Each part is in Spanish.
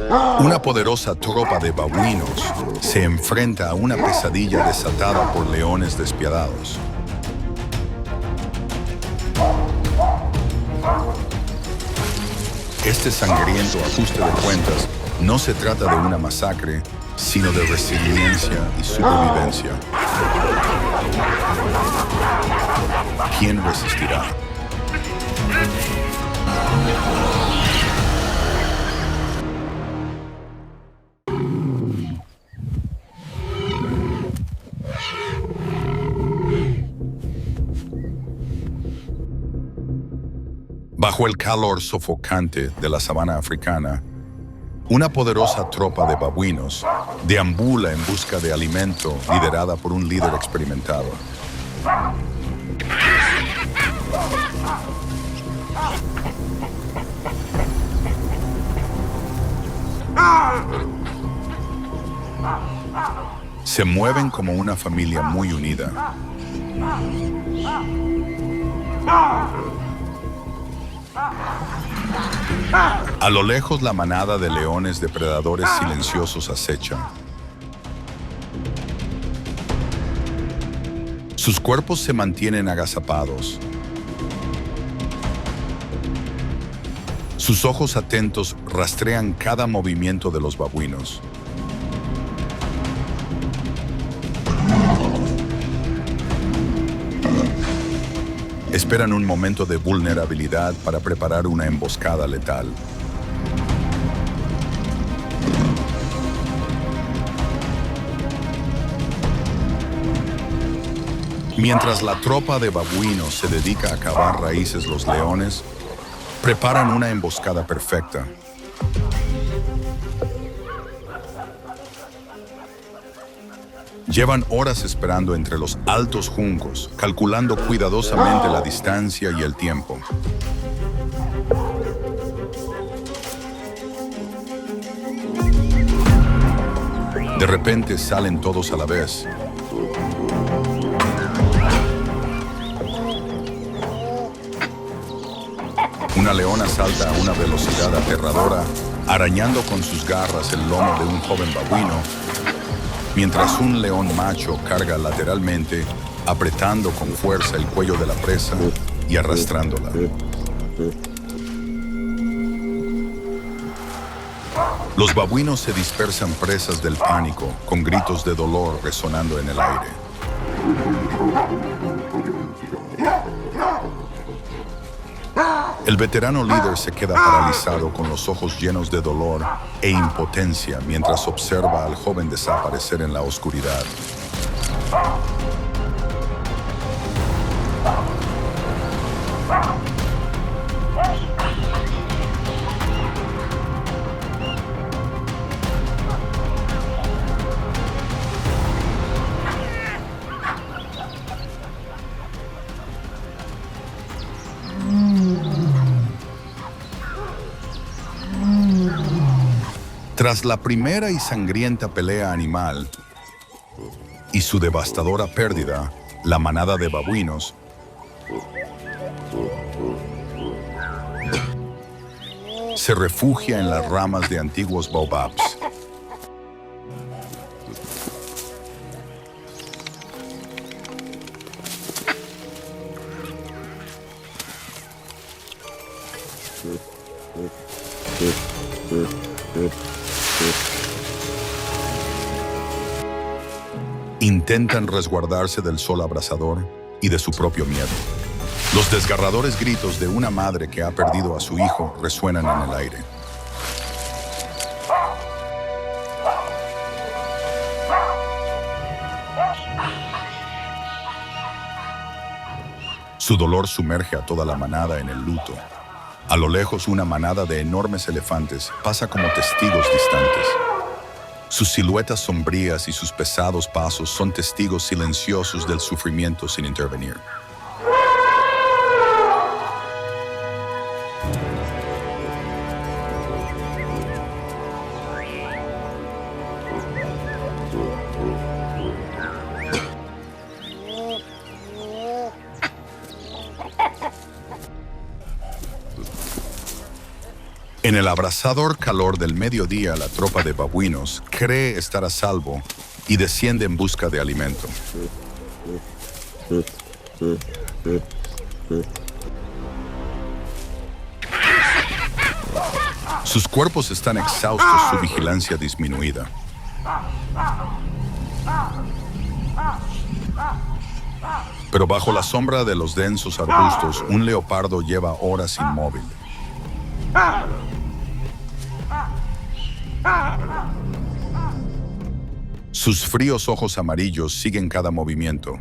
Una poderosa tropa de babuinos se enfrenta a una pesadilla desatada por leones despiadados. Este sangriento ajuste de cuentas no se trata de una masacre, sino de resiliencia y supervivencia. ¿Quién resistirá? Bajo el calor sofocante de la sabana africana, una poderosa tropa de babuinos deambula en busca de alimento liderada por un líder experimentado. Se mueven como una familia muy unida. A lo lejos, la manada de leones depredadores silenciosos acecha. Sus cuerpos se mantienen agazapados. Sus ojos atentos rastrean cada movimiento de los babuinos. Esperan un momento de vulnerabilidad para preparar una emboscada letal. Mientras la tropa de babuinos se dedica a cavar raíces, los leones preparan una emboscada perfecta. Llevan horas esperando entre los altos juncos, calculando cuidadosamente la distancia y el tiempo. De repente salen todos a la vez. Una leona salta a una velocidad aterradora, arañando con sus garras el lomo de un joven babuino, mientras un león macho carga lateralmente, apretando con fuerza el cuello de la presa y arrastrándola. Los babuinos se dispersan presas del pánico, con gritos de dolor resonando en el aire. El veterano líder se queda paralizado con los ojos llenos de dolor e impotencia mientras observa al joven desaparecer en la oscuridad. Tras la primera y sangrienta pelea animal y su devastadora pérdida, la manada de babuinos se refugia en las ramas de antiguos baobabs. Intentan resguardarse del sol abrasador y de su propio miedo. Los desgarradores gritos de una madre que ha perdido a su hijo resuenan en el aire. Su dolor sumerge a toda la manada en el luto. A lo lejos, una manada de enormes elefantes pasa como testigos distantes. Sus siluetas sombrías y sus pesados pasos son testigos silenciosos del sufrimiento sin intervenir. En el abrasador calor del mediodía, la tropa de babuinos cree estar a salvo y desciende en busca de alimento. Sus cuerpos están exhaustos, su vigilancia disminuida. Pero bajo la sombra de los densos arbustos, un leopardo lleva horas inmóvil. Sus fríos ojos amarillos siguen cada movimiento.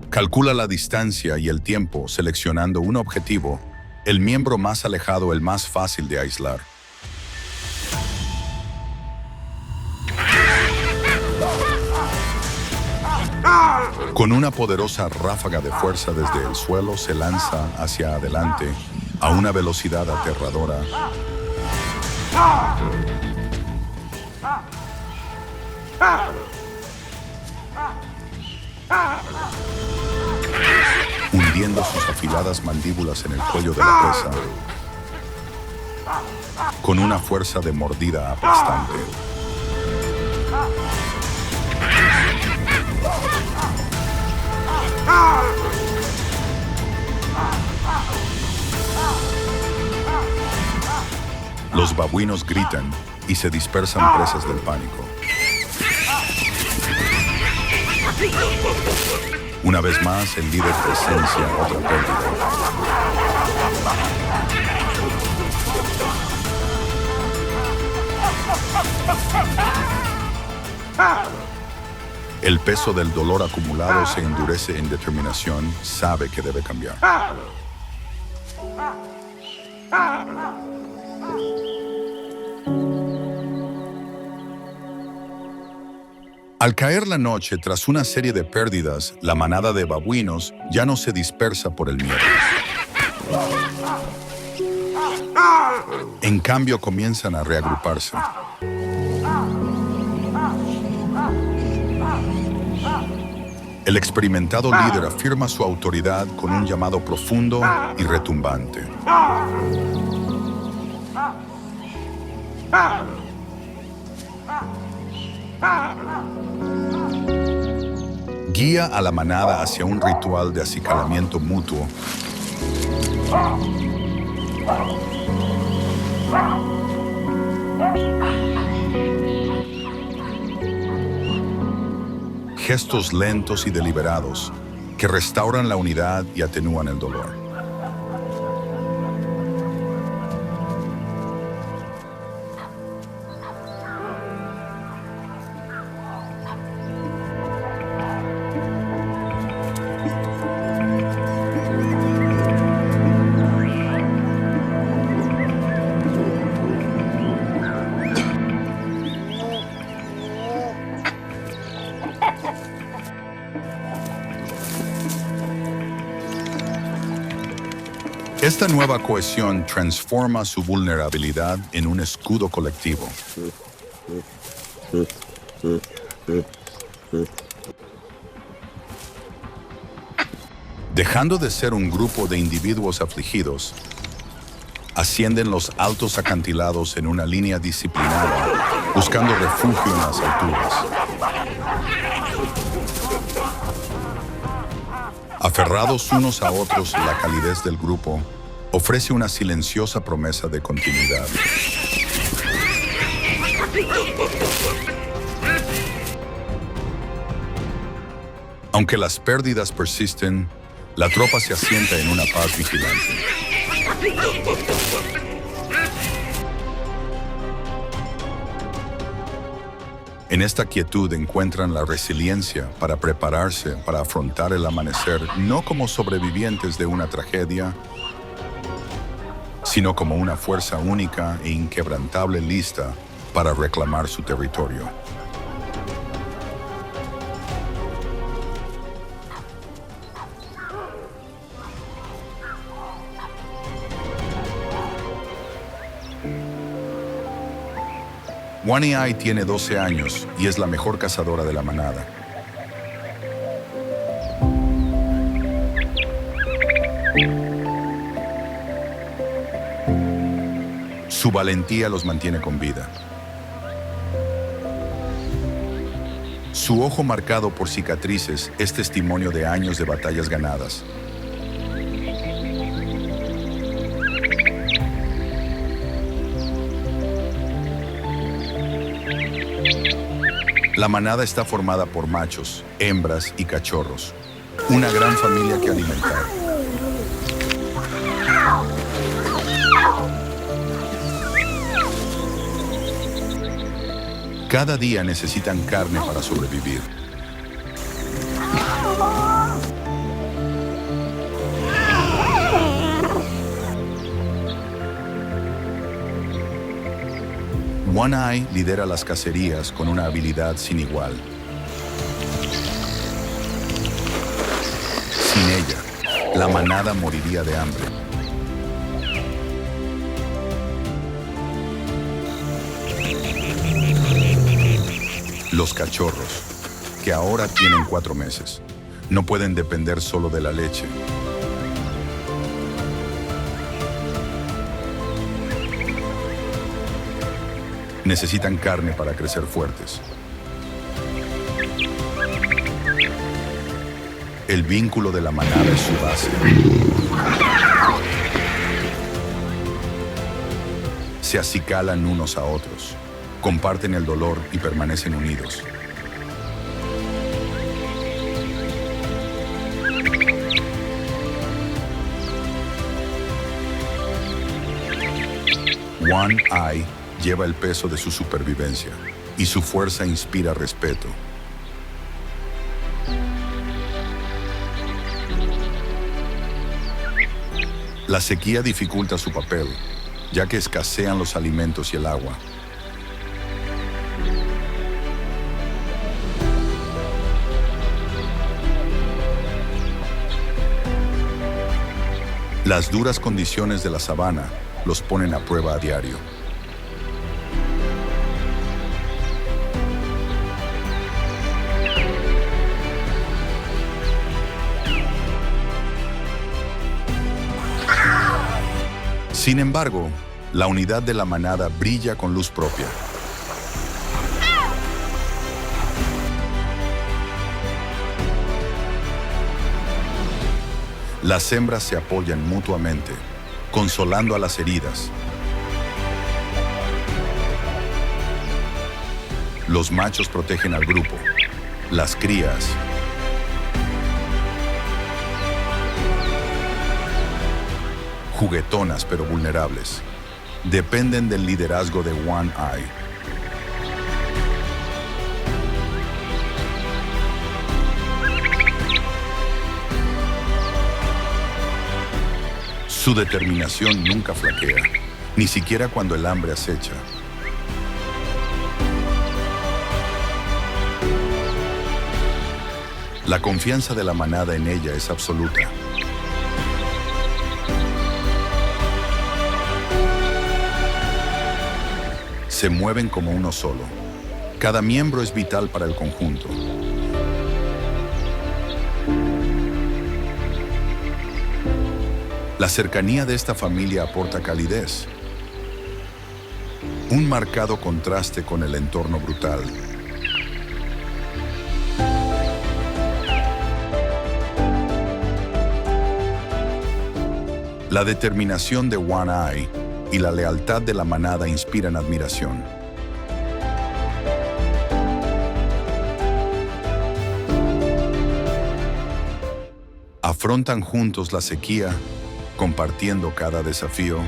Calcula la distancia y el tiempo, seleccionando un objetivo, el miembro más alejado, el más fácil de aislar. Con una poderosa ráfaga de fuerza desde el suelo se lanza hacia adelante a una velocidad aterradora. Hundiendo sus afiladas mandíbulas en el cuello de la presa, con una fuerza de mordida aplastante. Los babuinos gritan y se dispersan presas del pánico. Una vez más, el líder presencia otra pérdida. El peso del dolor acumulado se endurece en determinación, sabe que debe cambiar. Al caer la noche, tras una serie de pérdidas, la manada de babuinos ya no se dispersa por el miedo. En cambio, comienzan a reagruparse. El experimentado líder afirma su autoridad con un llamado profundo y retumbante. Guía a la manada hacia un ritual de acicalamiento mutuo. Gestos lentos y deliberados que restauran la unidad y atenúan el dolor. Esta nueva cohesión transforma su vulnerabilidad en un escudo colectivo. Dejando de ser un grupo de individuos afligidos, ascienden los altos acantilados en una línea disciplinada, buscando refugio en las alturas. Aferrados unos a otros, la calidez del grupo ofrece una silenciosa promesa de continuidad. Aunque las pérdidas persisten, la tropa se asienta en una paz vigilante. En esta quietud encuentran la resiliencia para prepararse para afrontar el amanecer, no como sobrevivientes de una tragedia, sino como una fuerza única e inquebrantable lista para reclamar su territorio. Wani Ai tiene 12 años y es la mejor cazadora de la manada. Su valentía los mantiene con vida. Su ojo marcado por cicatrices es testimonio de años de batallas ganadas. La manada está formada por machos, hembras y cachorros. Una gran familia que alimentar. Cada día necesitan carne para sobrevivir. One Eye lidera las cacerías con una habilidad sin igual. Sin ella, la manada moriría de hambre. Los cachorros, que ahora tienen 4 meses, no pueden depender solo de la leche. Necesitan carne para crecer fuertes. El vínculo de la manada es su base. Se acicalan unos a otros, comparten el dolor y permanecen unidos. One Eye lleva el peso de su supervivencia y su fuerza inspira respeto. La sequía dificulta su papel, ya que escasean los alimentos y el agua. Las duras condiciones de la sabana los ponen a prueba a diario. Sin embargo, la unidad de la manada brilla con luz propia. Las hembras se apoyan mutuamente, consolando a las heridas. Los machos protegen al grupo. Las crías juguetonas pero vulnerables, dependen del liderazgo de One Eye. Su determinación nunca flaquea, ni siquiera cuando el hambre acecha. La confianza de la manada en ella es absoluta. Se mueven como uno solo. Cada miembro es vital para el conjunto. La cercanía de esta familia aporta calidez. Un marcado contraste con el entorno brutal. La determinación de One Eye y la lealtad de la manada inspiran admiración. Afrontan juntos la sequía, compartiendo cada desafío.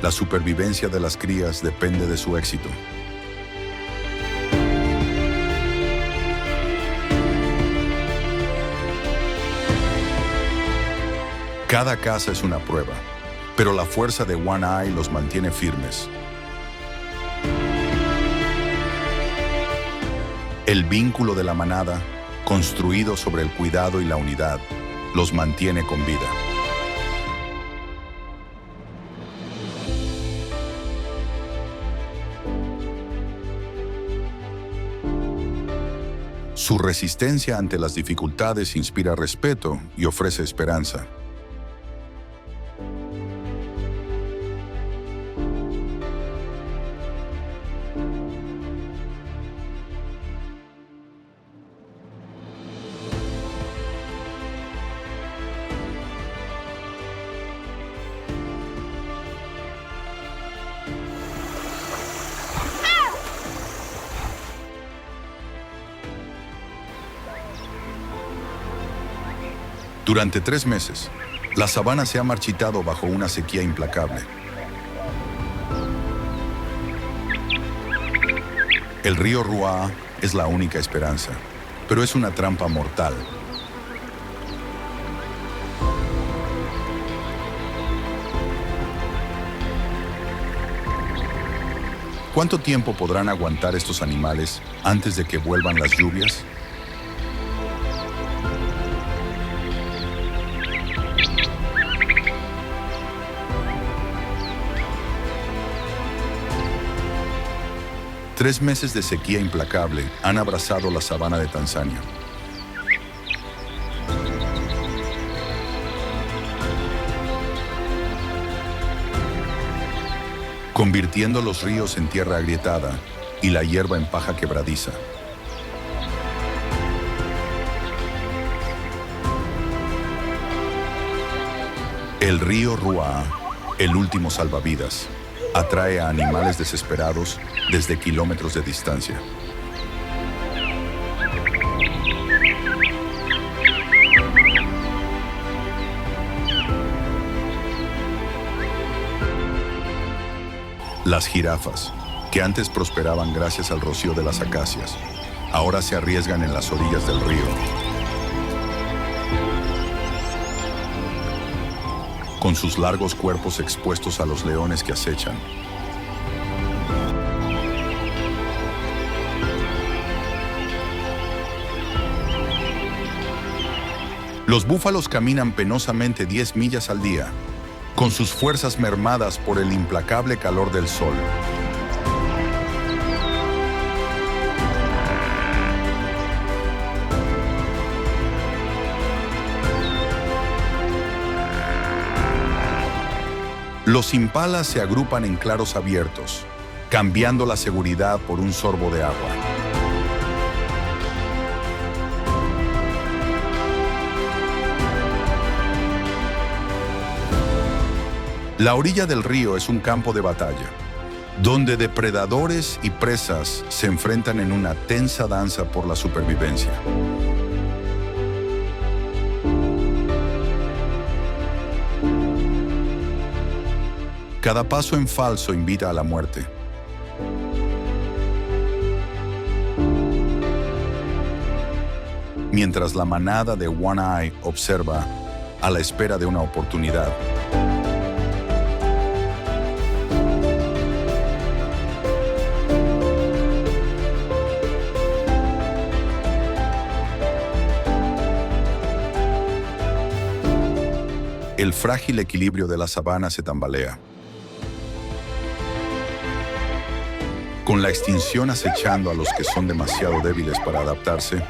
La supervivencia de las crías depende de su éxito. Cada caza es una prueba, pero la fuerza de One Eye los mantiene firmes. El vínculo de la manada, construido sobre el cuidado y la unidad, los mantiene con vida. Su resistencia ante las dificultades inspira respeto y ofrece esperanza. Durante 3 meses, la sabana se ha marchitado bajo una sequía implacable. El río Ruaa es la única esperanza, pero es una trampa mortal. ¿Cuánto tiempo podrán aguantar estos animales antes de que vuelvan las lluvias? Tres meses de sequía implacable han abrazado la sabana de Tanzania. Convirtiendo los ríos en tierra agrietada y la hierba en paja quebradiza. El río Ruaa, el último salvavidas, atrae a animales desesperados desde kilómetros de distancia. Las jirafas, que antes prosperaban gracias al rocío de las acacias, ahora se arriesgan en las orillas del río. Con sus largos cuerpos expuestos a los leones que acechan. Los búfalos caminan penosamente 10 millas al día, con sus fuerzas mermadas por el implacable calor del sol. Los impalas se agrupan en claros abiertos, cambiando la seguridad por un sorbo de agua. La orilla del río es un campo de batalla, donde depredadores y presas se enfrentan en una tensa danza por la supervivencia. Cada paso en falso invita a la muerte. Mientras la manada de One Eye observa a la espera de una oportunidad. El frágil equilibrio de la sabana se tambalea. Con la extinción acechando a los que son demasiado débiles para adaptarse,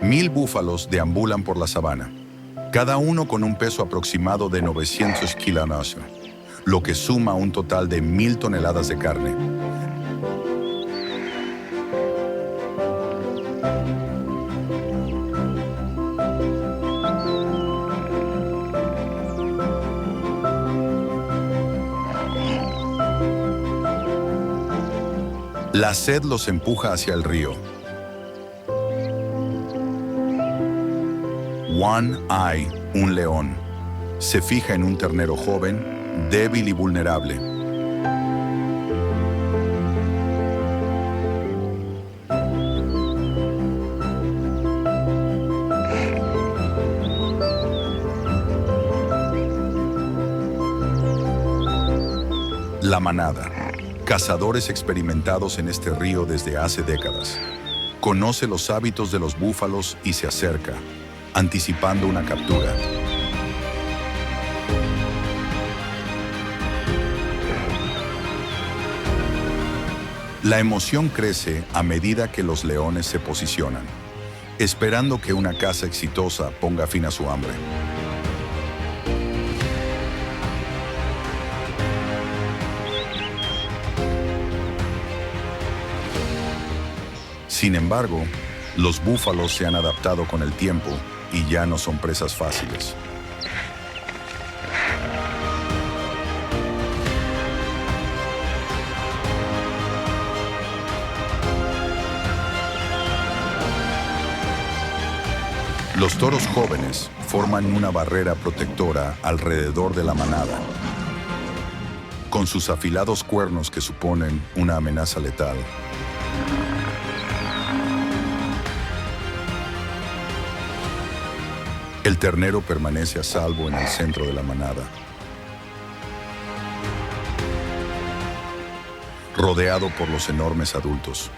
mil búfalos deambulan por la sabana, cada uno con un peso aproximado de 900 kilos, lo que suma un total de 1000 toneladas de carne. La sed los empuja hacia el río. One Eye, un león, se fija en un ternero joven, débil y vulnerable. La manada, Cazadores experimentados en este río desde hace décadas. Conoce los hábitos de los búfalos y se acerca, anticipando una captura. La emoción crece a medida que los leones se posicionan, esperando que una caza exitosa ponga fin a su hambre. Sin embargo, los búfalos se han adaptado con el tiempo y ya no son presas fáciles. Los toros jóvenes forman una barrera protectora alrededor de la manada, con sus afilados cuernos que suponen una amenaza letal. El ternero permanece a salvo en el centro de la manada, rodeado por los enormes adultos.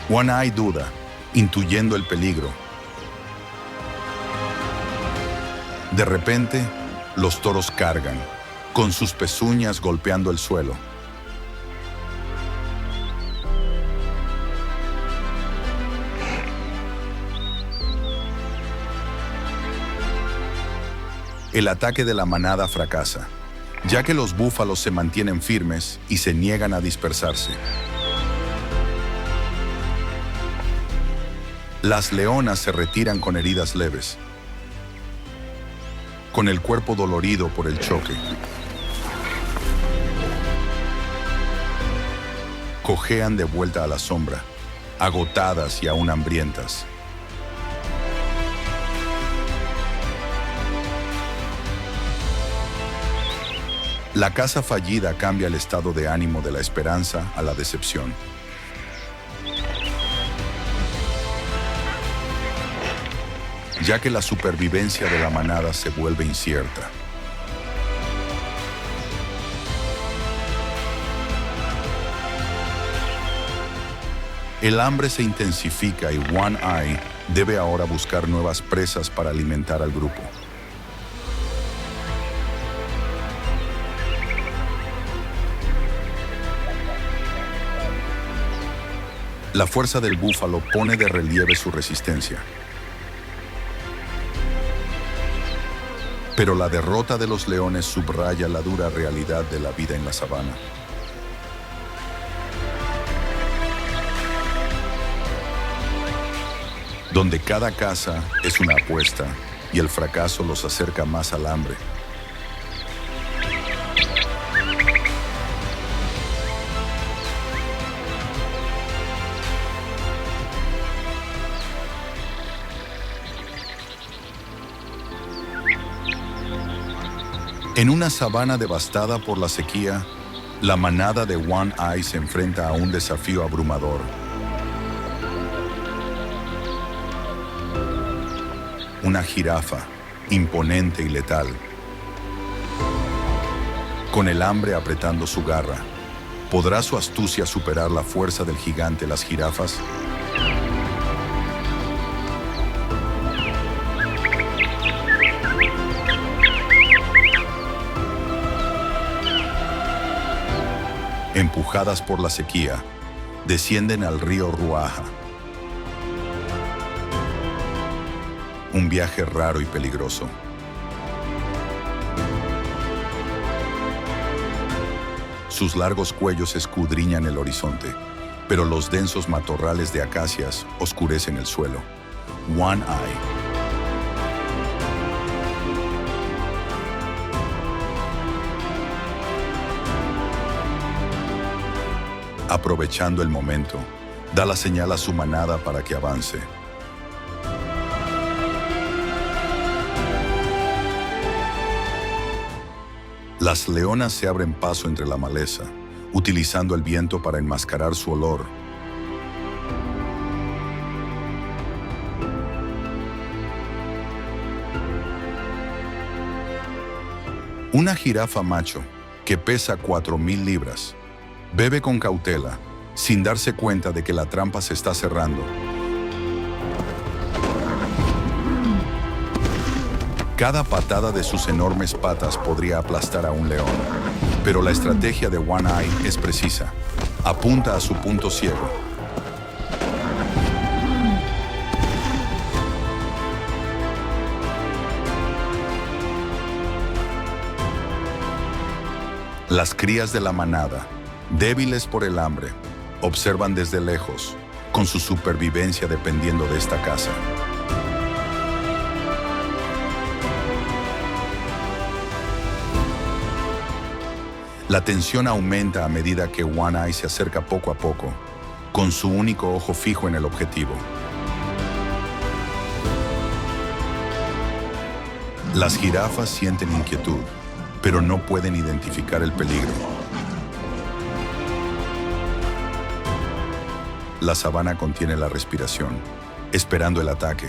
One Eye duda, intuyendo el peligro. De repente, los toros cargan, con sus pezuñas golpeando el suelo. El ataque de la manada fracasa, ya que los búfalos se mantienen firmes y se niegan a dispersarse. Las leonas se retiran con heridas leves, con el cuerpo dolorido por el choque. Cojean de vuelta a la sombra, agotadas y aún hambrientas. La caza fallida cambia el estado de ánimo de la esperanza a la decepción. Ya que la supervivencia de la manada se vuelve incierta. El hambre se intensifica y One Eye debe ahora buscar nuevas presas para alimentar al grupo. La fuerza del búfalo pone de relieve su resistencia. Pero la derrota de los leones subraya la dura realidad de la vida en la sabana. Donde cada caza es una apuesta y el fracaso los acerca más al hambre. En una sabana devastada por la sequía, la manada de One Eye se enfrenta a un desafío abrumador. Una jirafa, imponente y letal. Con el hambre apretando su garra, ¿podrá su astucia superar la fuerza del gigante las jirafas? Empujadas por la sequía, descienden al río Ruaha. Un viaje raro y peligroso. Sus largos cuellos escudriñan el horizonte, pero los densos matorrales de acacias oscurecen el suelo. One Eye. Aprovechando el momento, da la señal a su manada para que avance. Las leonas se abren paso entre la maleza, utilizando el viento para enmascarar su olor. Una jirafa macho, que pesa 4.000 libras, bebe con cautela, sin darse cuenta de que la trampa se está cerrando. Cada patada de sus enormes patas podría aplastar a un león, pero la estrategia de One Eye es precisa. Apunta a su punto ciego. Las crías de la manada, débiles por el hambre, observan desde lejos, con su supervivencia dependiendo de esta caza. La tensión aumenta a medida que One Eye se acerca poco a poco, con su único ojo fijo en el objetivo. Las jirafas sienten inquietud, pero no pueden identificar el peligro. La sabana contiene la respiración, esperando el ataque.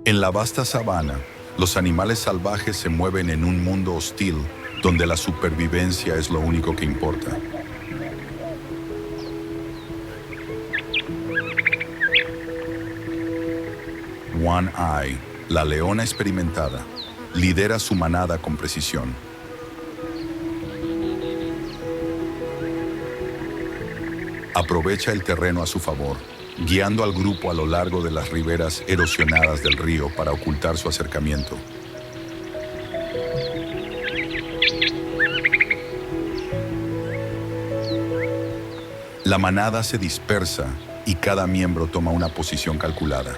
En la vasta sabana, los animales salvajes se mueven en un mundo hostil donde la supervivencia es lo único que importa. One Eye, la leona experimentada, lidera su manada con precisión. Aprovecha el terreno a su favor, guiando al grupo a lo largo de las riberas erosionadas del río para ocultar su acercamiento. La manada se dispersa y cada miembro toma una posición calculada.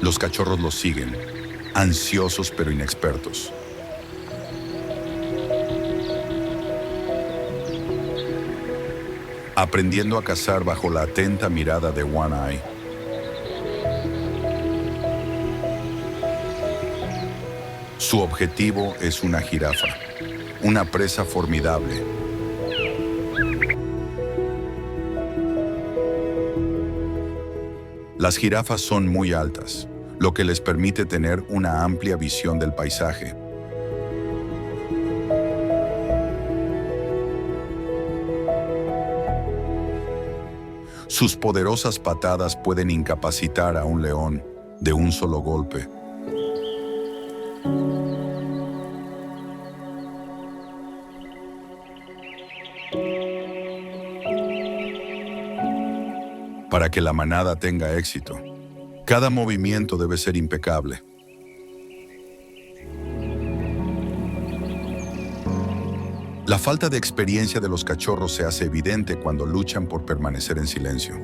Los cachorros los siguen, ansiosos pero inexpertos. Aprendiendo a cazar bajo la atenta mirada de One Eye. Su objetivo es una jirafa, una presa formidable. Las jirafas son muy altas, lo que les permite tener una amplia visión del paisaje. Sus poderosas patadas pueden incapacitar a un león de un solo golpe. Para que la manada tenga éxito, cada movimiento debe ser impecable. La falta de experiencia de los cachorros se hace evidente cuando luchan por permanecer en silencio.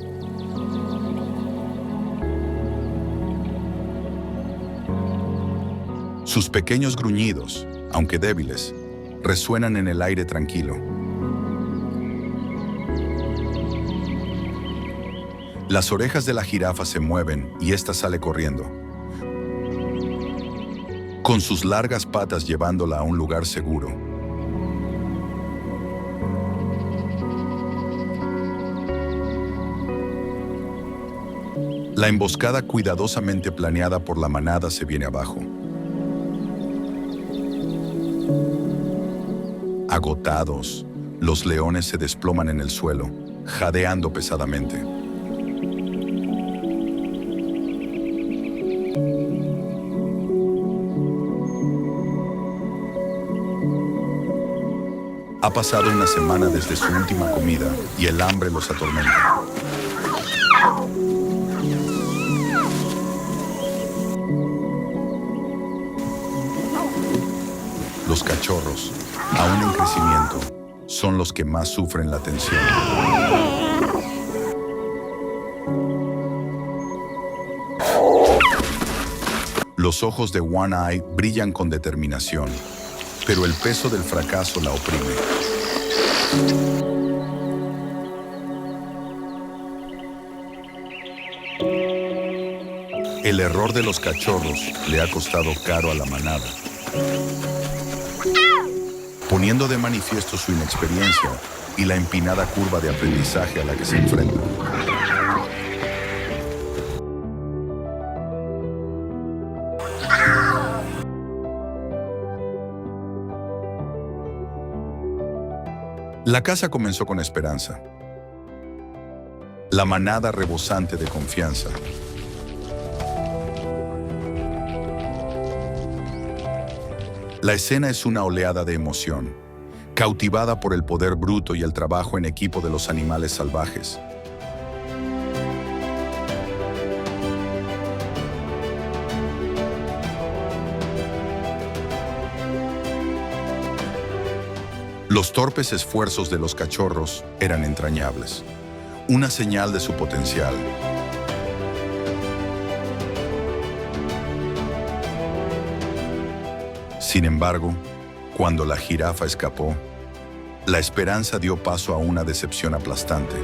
Sus pequeños gruñidos, aunque débiles, resuenan en el aire tranquilo. Las orejas de la jirafa se mueven y ésta sale corriendo, con sus largas patas llevándola a un lugar seguro. La emboscada cuidadosamente planeada por la manada se viene abajo. Agotados, los leones se desploman en el suelo, jadeando pesadamente. Ha pasado una semana desde su última comida y el hambre los atormenta. Los cachorros, aún en crecimiento, son los que más sufren la tensión. Los ojos de One Eye brillan con determinación, pero el peso del fracaso la oprime. El error de los cachorros le ha costado caro a la manada, poniendo de manifiesto su inexperiencia y la empinada curva de aprendizaje a la que se enfrentan. La caza comenzó con esperanza, la manada rebosante de confianza. La escena es una oleada de emoción, cautivada por el poder bruto y el trabajo en equipo de los animales salvajes. Los torpes esfuerzos de los cachorros eran entrañables, una señal de su potencial. Sin embargo, cuando la jirafa escapó, la esperanza dio paso a una decepción aplastante.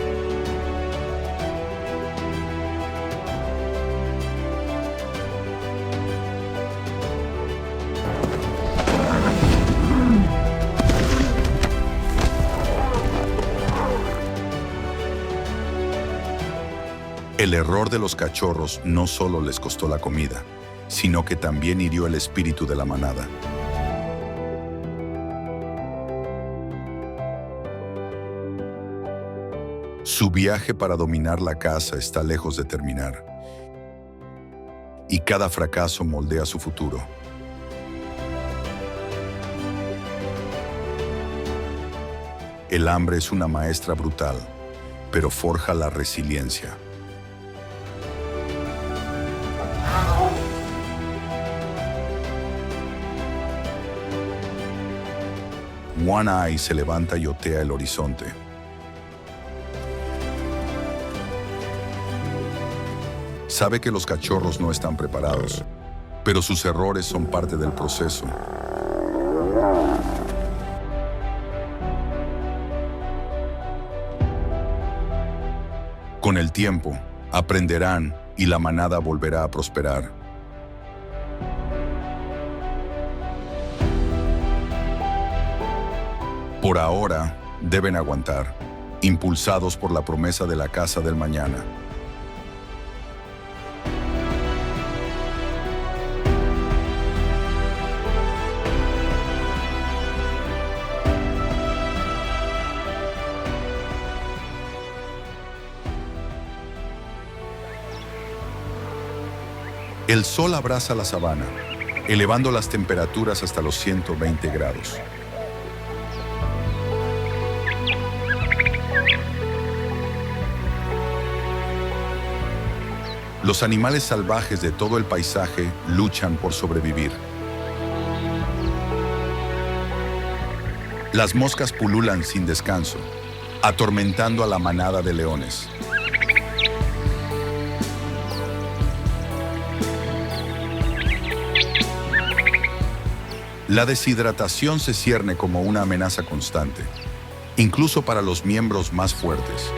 El error de los cachorros no solo les costó la comida, sino que también hirió el espíritu de la manada. Su viaje para dominar la caza está lejos de terminar, y cada fracaso moldea su futuro. El hambre es una maestra brutal, pero forja la resiliencia. One Eye se levanta y otea el horizonte. Sabe que los cachorros no están preparados, pero sus errores son parte del proceso. Con el tiempo, aprenderán y la manada volverá a prosperar. Por ahora, deben aguantar, impulsados por la promesa de la caza del mañana. El sol abraza la sabana, elevando las temperaturas hasta los 120 grados. Los animales salvajes de todo el paisaje luchan por sobrevivir. Las moscas pululan sin descanso, atormentando a la manada de leones. La deshidratación se cierne como una amenaza constante, incluso para los miembros más fuertes.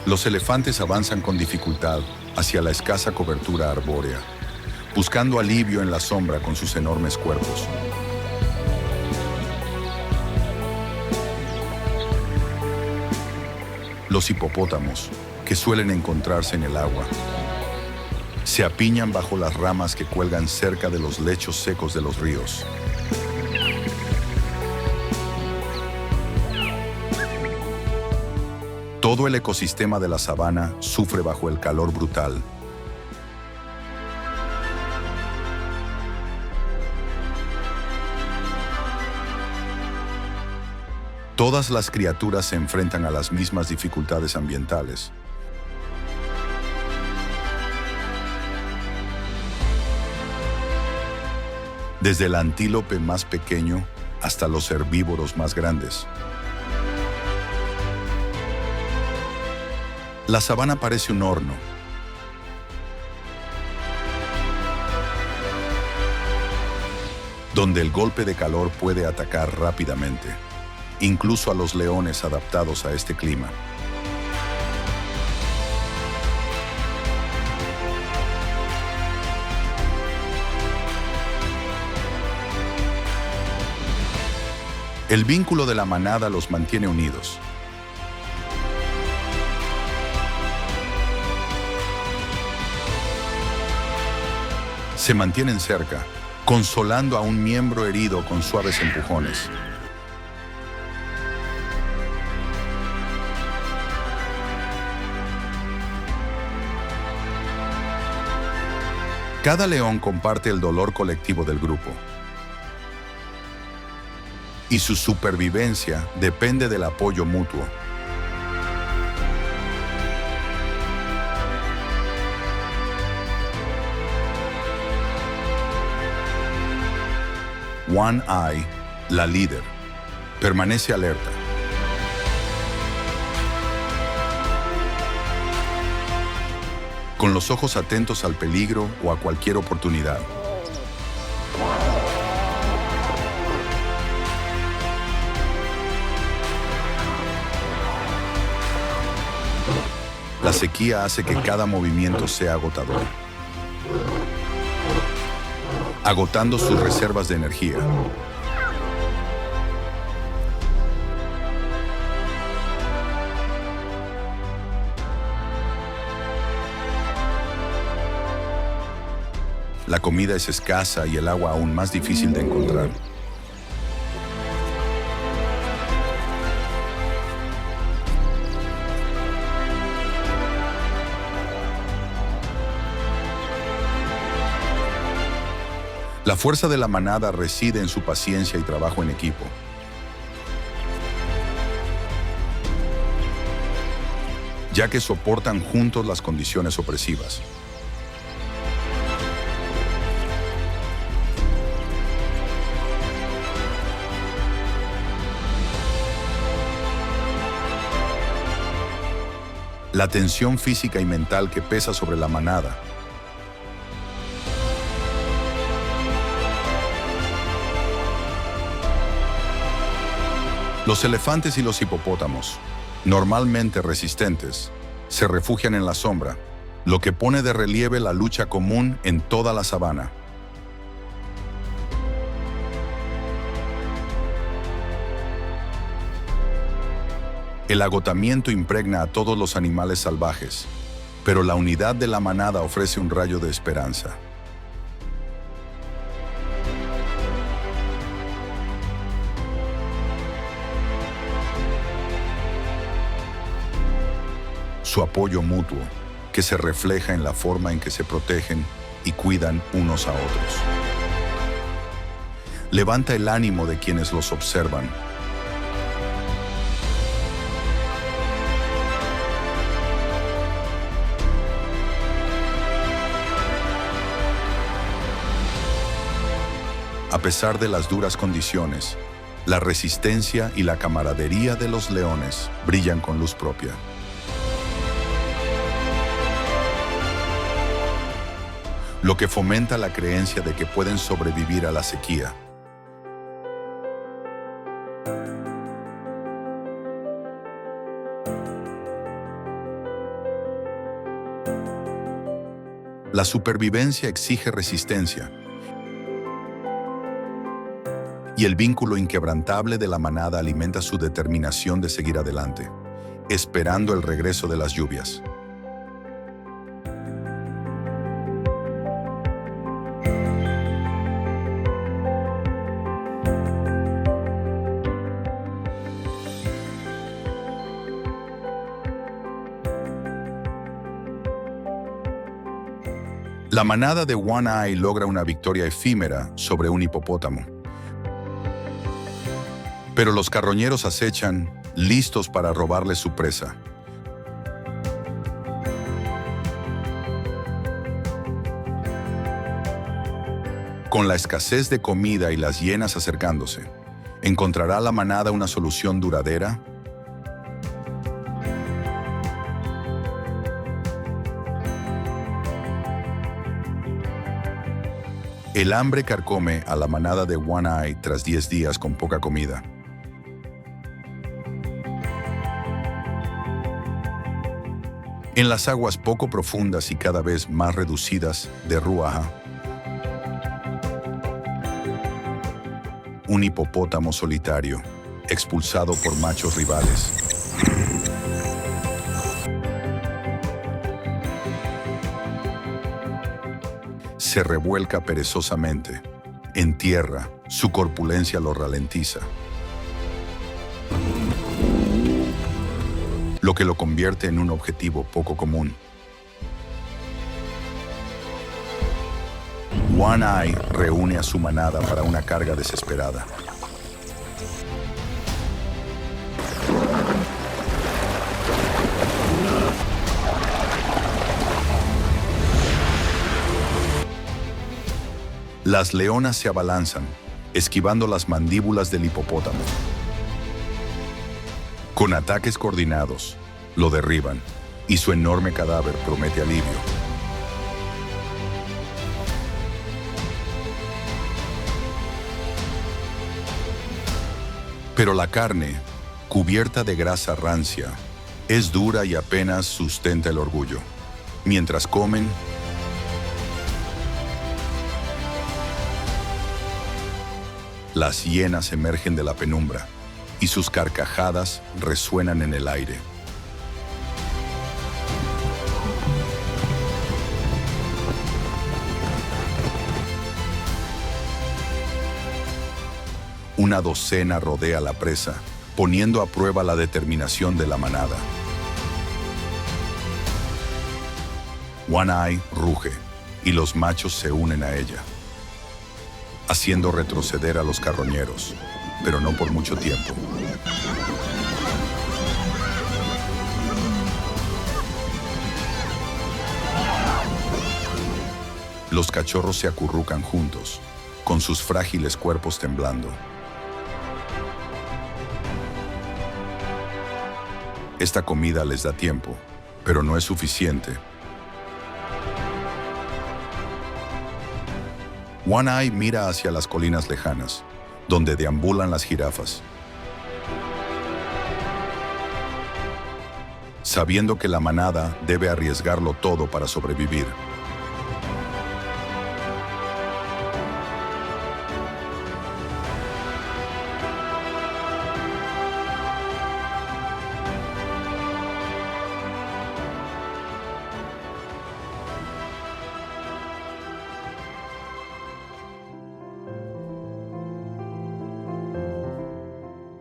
Los elefantes avanzan con dificultad hacia la escasa cobertura arbórea, buscando alivio en la sombra con sus enormes cuerpos. Los hipopótamos, que suelen encontrarse en el agua, se apiñan bajo las ramas que cuelgan cerca de los lechos secos de los ríos. Todo el ecosistema de la sabana sufre bajo el calor brutal. Todas las criaturas se enfrentan a las mismas dificultades ambientales. Desde el antílope más pequeño hasta los herbívoros más grandes. La sabana parece un horno, donde el golpe de calor puede atacar rápidamente, incluso a los leones adaptados a este clima. El vínculo de la manada los mantiene unidos. Se mantienen cerca, consolando a un miembro herido con suaves empujones. Cada león comparte el dolor colectivo del grupo. Y su supervivencia depende del apoyo mutuo. One Eye, la líder, permanece alerta. Con los ojos atentos al peligro o a cualquier oportunidad. La sequía hace que cada movimiento sea agotador, agotando sus reservas de energía. La comida es escasa y el agua aún más difícil de encontrar. La fuerza de la manada reside en su paciencia y trabajo en equipo. Ya que soportan juntos las condiciones opresivas. La tensión física y mental que pesa sobre la manada Los elefantes y los hipopótamos, normalmente resistentes, se refugian en la sombra, lo que pone de relieve la lucha común en toda la sabana. El agotamiento impregna a todos los animales salvajes, pero la unidad de la manada ofrece un rayo de esperanza. Su apoyo mutuo, que se refleja en la forma en que se protegen y cuidan unos a otros. Levanta el ánimo de quienes los observan. A pesar de las duras condiciones, la resistencia y la camaradería de los leones brillan con luz propia. Lo que fomenta la creencia de que pueden sobrevivir a la sequía. La supervivencia exige resistencia, y el vínculo inquebrantable de la manada alimenta su determinación de seguir adelante, esperando el regreso de las lluvias. La manada de One Eye logra una victoria efímera sobre un hipopótamo. Pero los carroñeros acechan, listos para robarle su presa. Con la escasez de comida y las hienas acercándose, ¿encontrará la manada una solución duradera? El hambre carcome a la manada de One Eye tras 10 días con poca comida. En las aguas poco profundas y cada vez más reducidas de Ruaha, un hipopótamo solitario, expulsado por machos rivales, se revuelca perezosamente. En tierra, su corpulencia lo ralentiza, lo que lo convierte en un objetivo poco común. One Eye reúne a su manada para una carga desesperada. Las leonas se abalanzan, esquivando las mandíbulas del hipopótamo. Con ataques coordinados, lo derriban y su enorme cadáver promete alivio. Pero la carne, cubierta de grasa rancia, es dura y apenas sustenta el orgullo. Mientras comen, las hienas emergen de la penumbra y sus carcajadas resuenan en el aire. Una docena rodea la presa, poniendo a prueba la determinación de la manada. One Eye ruge y los machos se unen a ella, haciendo retroceder a los carroñeros, pero no por mucho tiempo. Los cachorros se acurrucan juntos, con sus frágiles cuerpos temblando. Esta comida les da tiempo, pero no es suficiente. One Eye mira hacia las colinas lejanas, donde deambulan las jirafas. Sabiendo que la manada debe arriesgarlo todo para sobrevivir.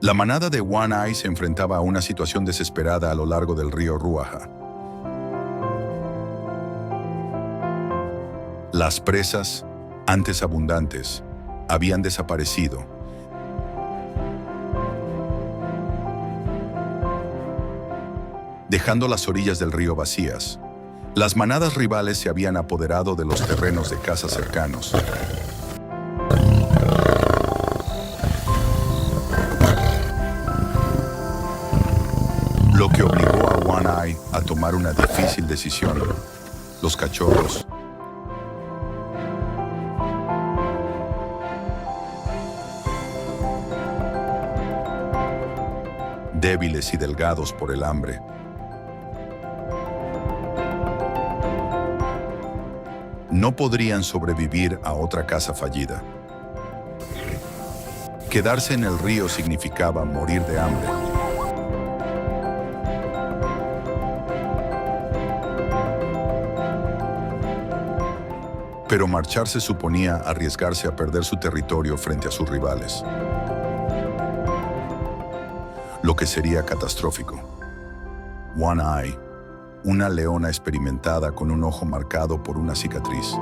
La manada de One Eye se enfrentaba a una situación desesperada a lo largo del río Ruaha. Las presas, antes abundantes, habían desaparecido. Dejando las orillas del río vacías, las manadas rivales se habían apoderado de los terrenos de caza cercanos. Lo que obligó a One Eye a tomar una difícil decisión. Los cachorros, débiles y delgados por el hambre, no podrían sobrevivir a otra caza fallida. Quedarse en el río significaba morir de hambre. Pero marcharse suponía arriesgarse a perder su territorio frente a sus rivales, lo que sería catastrófico. One Eye, una leona experimentada con un ojo marcado por una cicatriz.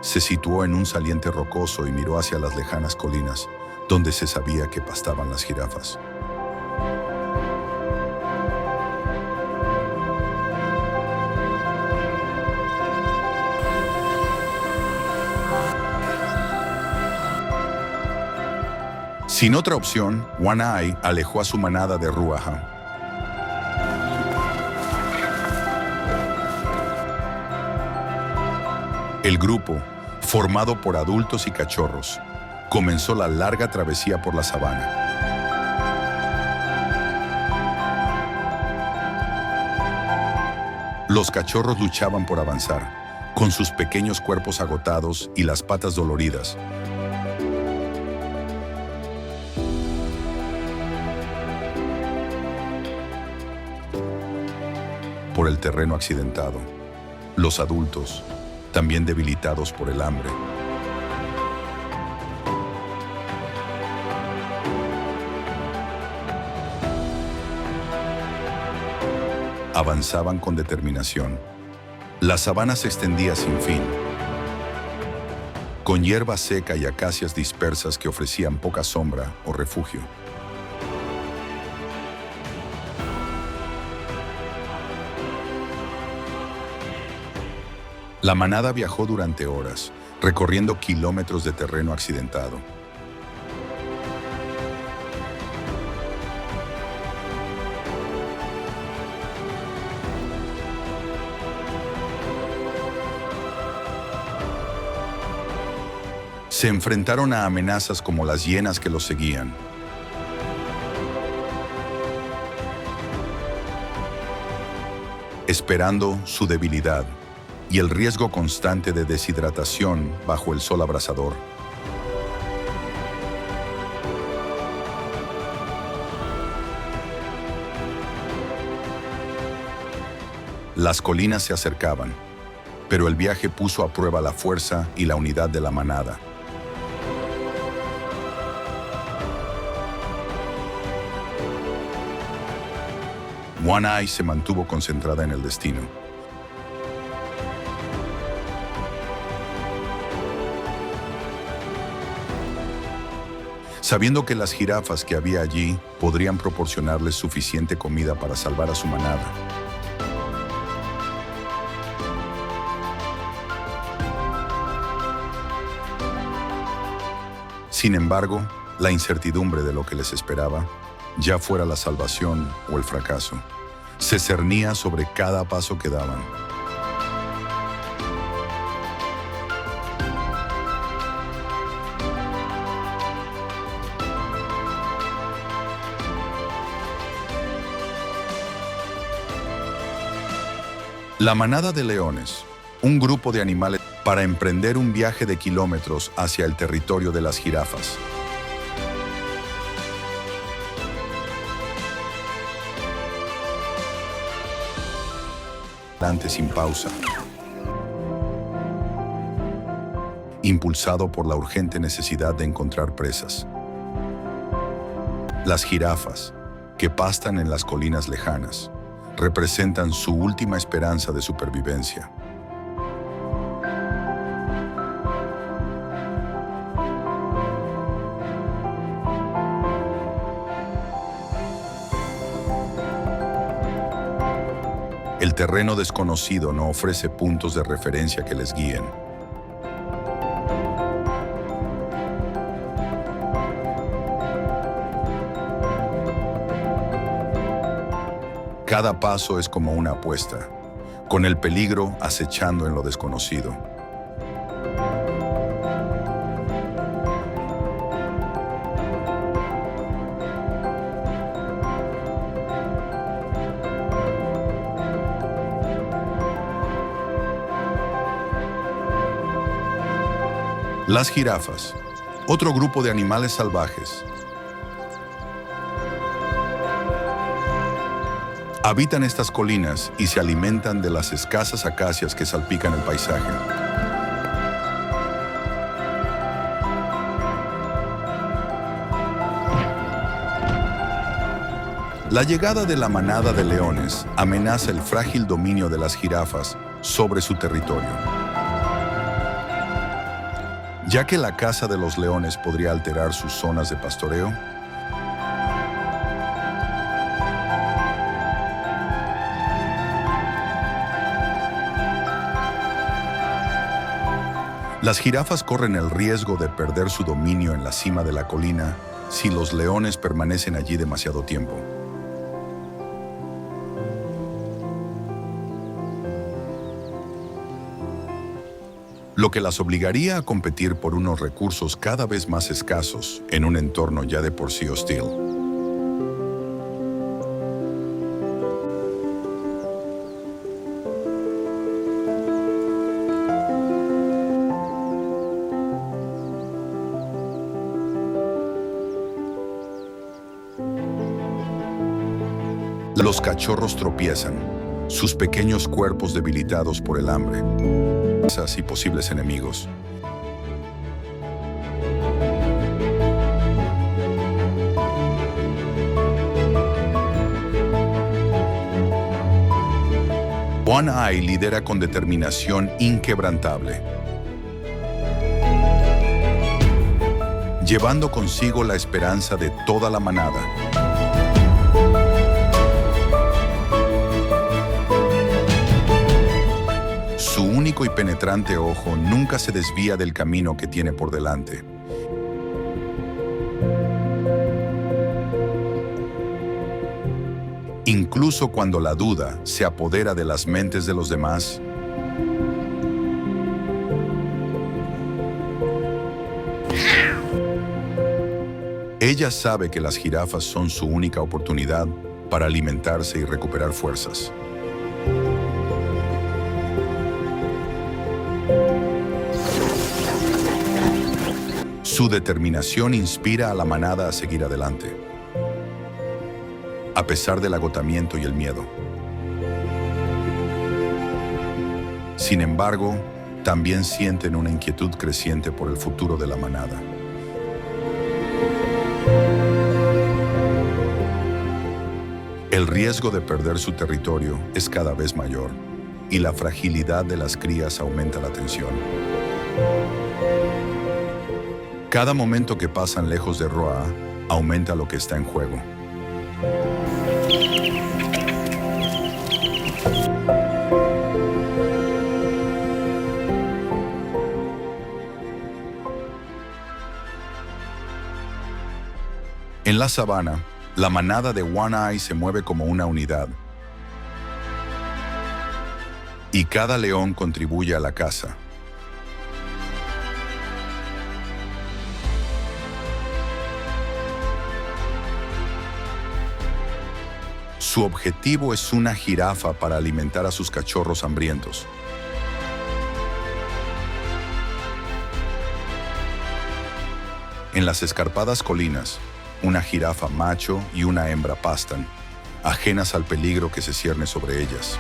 Se situó en un saliente rocoso y miró hacia las lejanas colinas, donde se sabía que pastaban las jirafas. Sin otra opción, One Eye alejó a su manada de Ruaha. El grupo, formado por adultos y cachorros, comenzó la larga travesía por la sabana. Los cachorros luchaban por avanzar, con sus pequeños cuerpos agotados y las patas doloridas. Por el terreno accidentado, los adultos, también debilitados por el hambre, avanzaban con determinación. La sabana se extendía sin fin, con hierba seca y acacias dispersas que ofrecían poca sombra o refugio. La manada viajó durante horas, recorriendo kilómetros de terreno accidentado. Se enfrentaron a amenazas como las hienas que los seguían. Esperando su debilidad y el riesgo constante de deshidratación bajo el sol abrasador. Las colinas se acercaban, pero el viaje puso a prueba la fuerza y la unidad de la manada. One Eye se mantuvo concentrada en el destino. Sabiendo que las jirafas que había allí podrían proporcionarles suficiente comida para salvar a su manada. Sin embargo, la incertidumbre de lo que les esperaba, ya fuera la salvación o el fracaso, se cernía sobre cada paso que daban. La manada de leones, un grupo de animales para emprender un viaje de kilómetros hacia el territorio de las jirafas. Sin pausa, impulsado por la urgente necesidad de encontrar presas. Las jirafas, que pastan en las colinas lejanas, representan su última esperanza de supervivencia. El terreno desconocido no ofrece puntos de referencia que les guíen. Cada paso es como una apuesta, con el peligro acechando en lo desconocido. Las jirafas, otro grupo de animales salvajes, habitan estas colinas y se alimentan de las escasas acacias que salpican el paisaje. La llegada de la manada de leones amenaza el frágil dominio de las jirafas sobre su territorio, ya que la caza de los leones podría alterar sus zonas de pastoreo. Las jirafas corren el riesgo de perder su dominio en la cima de la colina si los leones permanecen allí demasiado tiempo. lo que las obligaría a competir por unos recursos cada vez más escasos en un entorno ya de por sí hostil. Los cachorros tropiezan, sus pequeños cuerpos debilitados por el hambre y posibles enemigos. One Eye lidera con determinación inquebrantable, llevando consigo la esperanza de toda la manada. Su único y penetrante ojo nunca se desvía del camino que tiene por delante. Incluso cuando la duda se apodera de las mentes de los demás, ella sabe que las jirafas son su única oportunidad para alimentarse y recuperar fuerzas. Su determinación inspira a la manada a seguir adelante, a pesar del agotamiento y el miedo. Sin embargo, también sienten una inquietud creciente por el futuro de la manada. El riesgo de perder su territorio es cada vez mayor y la fragilidad de las crías aumenta la tensión. Cada momento que pasan lejos de Roa aumenta lo que está en juego. En la sabana, la manada de One Eye se mueve como una unidad, y cada león contribuye a la caza. Su objetivo es una jirafa para alimentar a sus cachorros hambrientos. En las escarpadas colinas, una jirafa macho y una hembra pastan, ajenas al peligro que se cierne sobre ellas.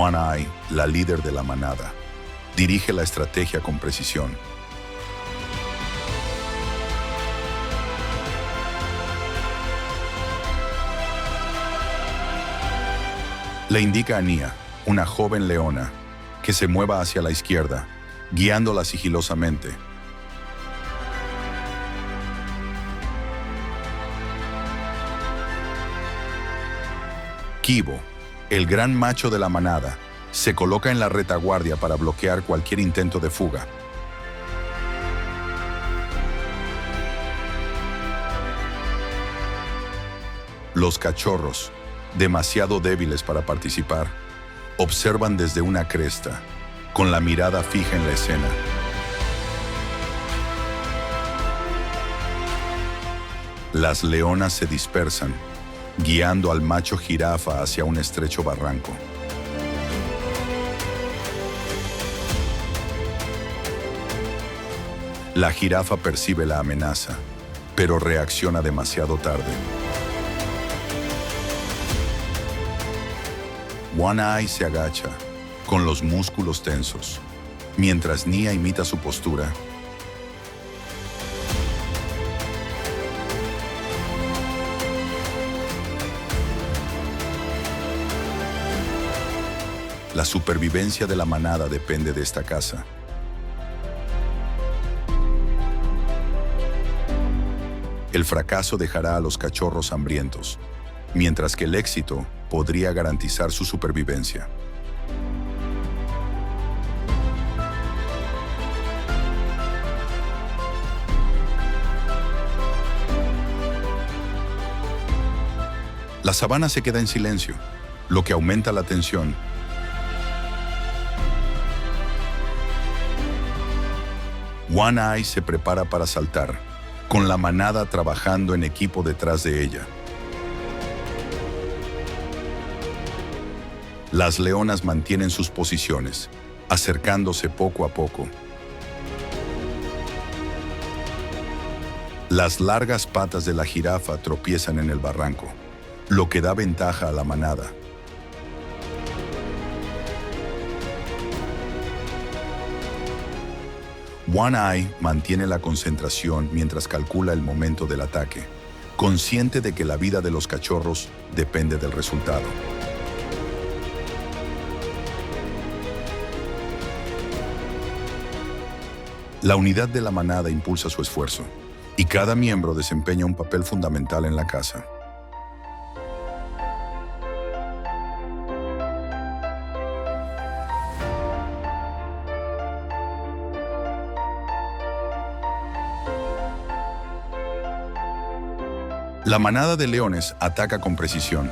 One Eye, la líder de la manada, dirige la estrategia con precisión. Le indica a Nia, una joven leona, que se mueva hacia la izquierda, guiándola sigilosamente. Kibo, el gran macho de la manada, se coloca en la retaguardia para bloquear cualquier intento de fuga. Los cachorros, demasiado débiles para participar, observan desde una cresta, con la mirada fija en la escena. Las leonas se dispersan, guiando al macho jirafa hacia un estrecho barranco. La jirafa percibe la amenaza, pero reacciona demasiado tarde. One Eye se agacha, con los músculos tensos, mientras Nia imita su postura. La supervivencia de la manada depende de esta caza. El fracaso dejará a los cachorros hambrientos, mientras que el éxito podría garantizar su supervivencia. La sabana se queda en silencio, lo que aumenta la tensión. One Eye se prepara para saltar, con la manada trabajando en equipo detrás de ella. Las leonas mantienen sus posiciones, acercándose poco a poco. Las largas patas de la jirafa tropiezan en el barranco, lo que da ventaja a la manada. One Eye mantiene la concentración mientras calcula el momento del ataque, consciente de que la vida de los cachorros depende del resultado. La unidad de la manada impulsa su esfuerzo, y cada miembro desempeña un papel fundamental en la caza. La manada de leones ataca con precisión.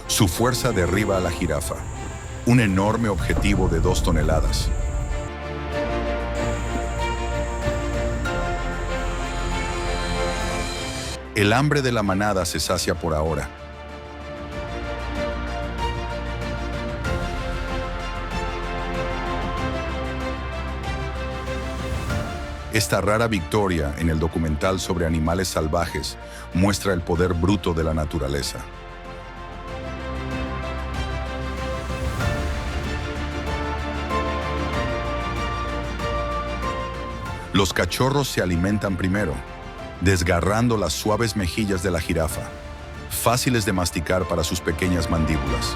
Su fuerza derriba a la jirafa, un enorme objetivo de 2 toneladas. El hambre de la manada se sacia por ahora. Esta rara victoria en el documental sobre animales salvajes muestra el poder bruto de la naturaleza. Los cachorros se alimentan primero, desgarrando las suaves mejillas de la jirafa, fáciles de masticar para sus pequeñas mandíbulas.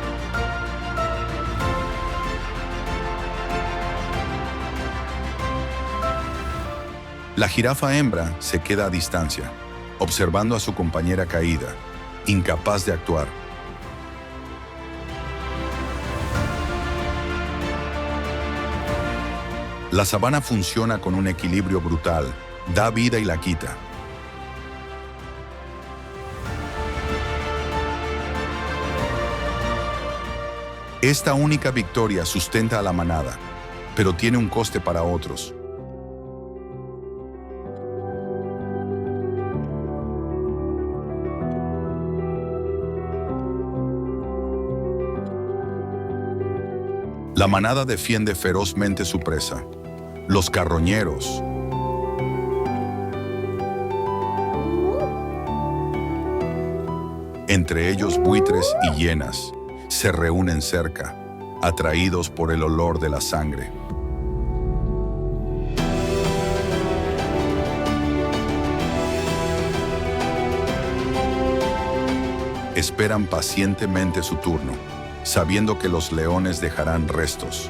La jirafa hembra se queda a distancia, observando a su compañera caída, incapaz de actuar. La sabana funciona con un equilibrio brutal, da vida y la quita. Esta única victoria sustenta a la manada, pero tiene un coste para otros. La manada defiende ferozmente su presa. Los carroñeros, entre ellos buitres y hienas, se reúnen cerca, atraídos por el olor de la sangre. Esperan pacientemente su turno, sabiendo que los leones dejarán restos.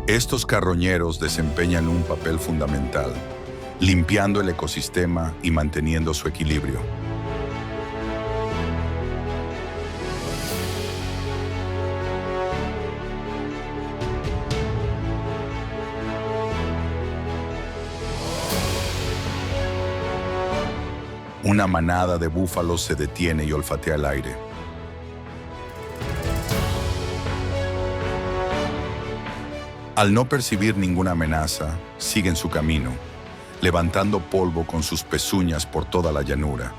Estos carroñeros desempeñan un papel fundamental, limpiando el ecosistema y manteniendo su equilibrio. Una manada de búfalos se detiene y olfatea el aire. Al no percibir ninguna amenaza, siguen su camino, levantando polvo con sus pezuñas por toda la llanura.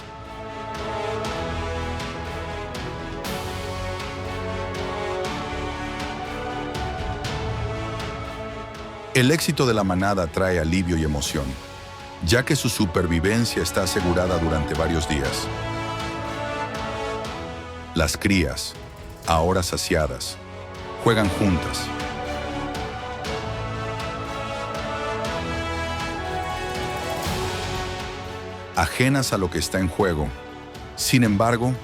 El éxito de la manada trae alivio y emoción, ya que su supervivencia está asegurada durante varios días. Las crías, ahora saciadas, juegan juntas. Ajenas a lo que está en juego. Sin embargo,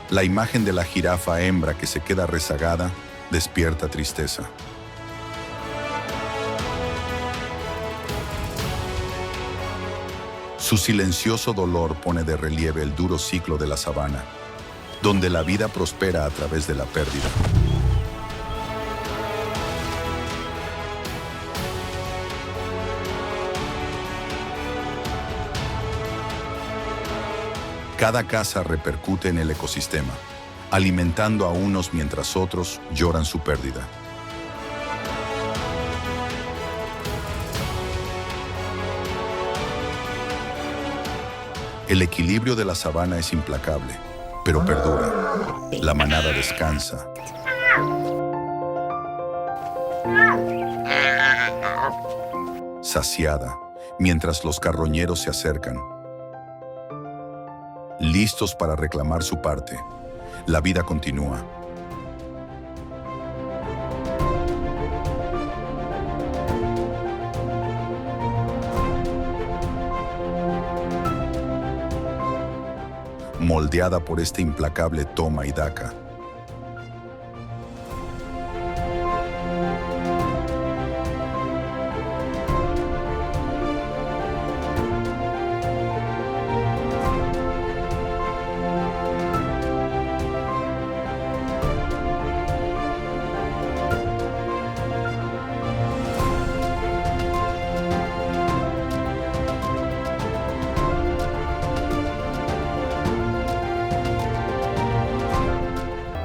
la imagen de la jirafa hembra que se queda rezagada despierta tristeza. Su silencioso dolor pone de relieve el duro ciclo de la sabana, donde la vida prospera a través de la pérdida. Cada caza repercute en el ecosistema, alimentando a unos mientras otros lloran su pérdida. El equilibrio de la sabana es implacable, pero perdura. La manada descansa. Saciada, mientras los carroñeros se acercan, listos para reclamar su parte. La vida continúa. Moldeada por este implacable toma y daca.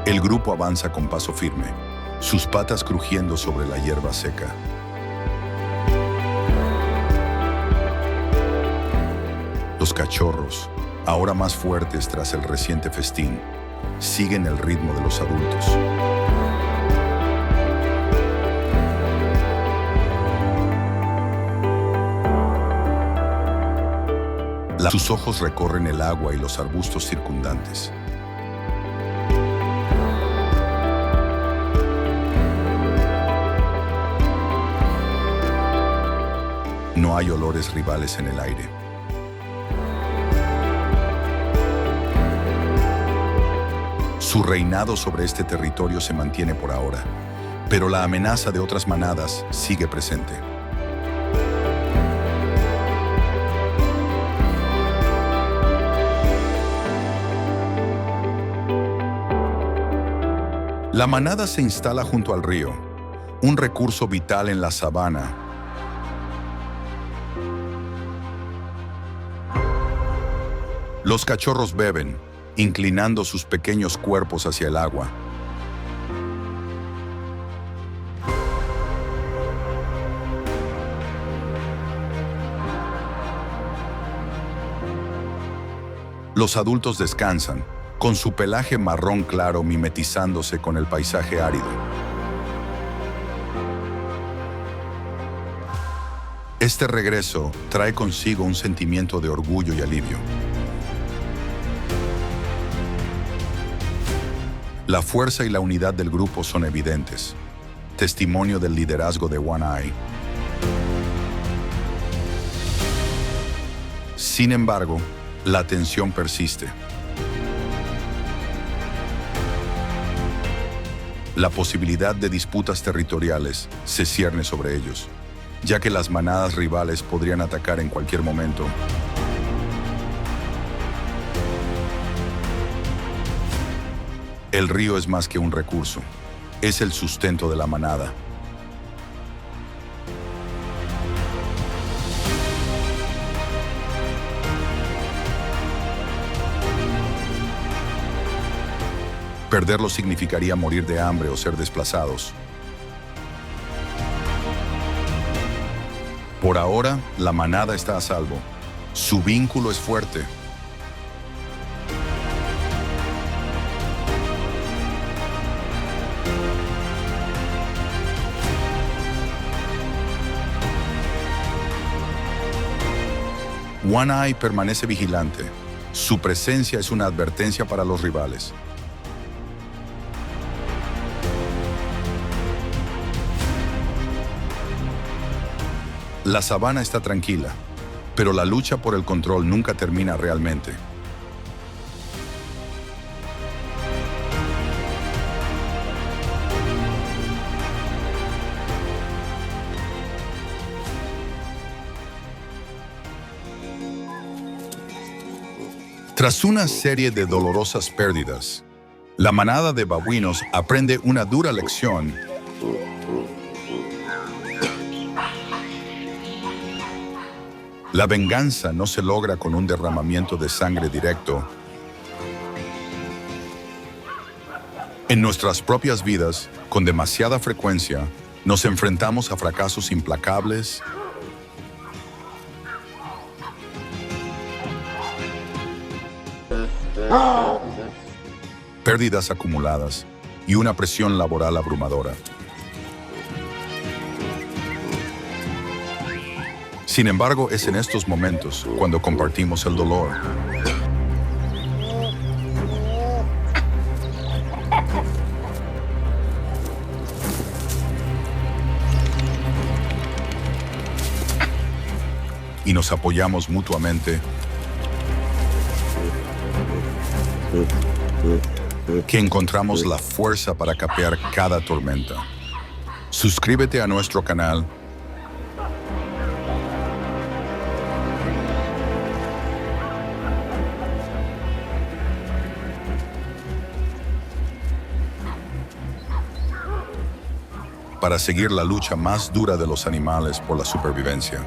El grupo avanza con paso firme, sus patas crujiendo sobre la hierba seca. Los cachorros, ahora más fuertes tras el reciente festín, siguen el ritmo de los adultos. Sus ojos recorren el agua y los arbustos circundantes. No hay olores rivales en el aire. Su reinado sobre este territorio se mantiene por ahora, pero la amenaza de otras manadas sigue presente. La manada se instala junto al río, un recurso vital en la sabana. Los cachorros beben, inclinando sus pequeños cuerpos hacia el agua. Los adultos descansan, con su pelaje marrón claro mimetizándose con el paisaje árido. Este regreso trae consigo un sentimiento de orgullo y alivio. La fuerza y la unidad del grupo son evidentes, testimonio del liderazgo de One Eye. Sin embargo, la tensión persiste. La posibilidad de disputas territoriales se cierne sobre ellos, ya que las manadas rivales podrían atacar en cualquier momento. El río es más que un recurso, es el sustento de la manada. Perderlo significaría morir de hambre o ser desplazados. Por ahora, la manada está a salvo. Su vínculo es fuerte. One Eye permanece vigilante. Su presencia es una advertencia para los rivales. La sabana está tranquila, pero la lucha por el control nunca termina realmente. Tras una serie de dolorosas pérdidas, la manada de babuinos aprende una dura lección. La venganza no se logra con un derramamiento de sangre directo. En nuestras propias vidas, con demasiada frecuencia, nos enfrentamos a fracasos implacables, pérdidas acumuladas y una presión laboral abrumadora. Sin embargo, es en estos momentos cuando compartimos el dolor. Y nos apoyamos mutuamente, que encontramos la fuerza para capear cada tormenta. Suscríbete a nuestro canal para seguir la lucha más dura de los animales por la supervivencia.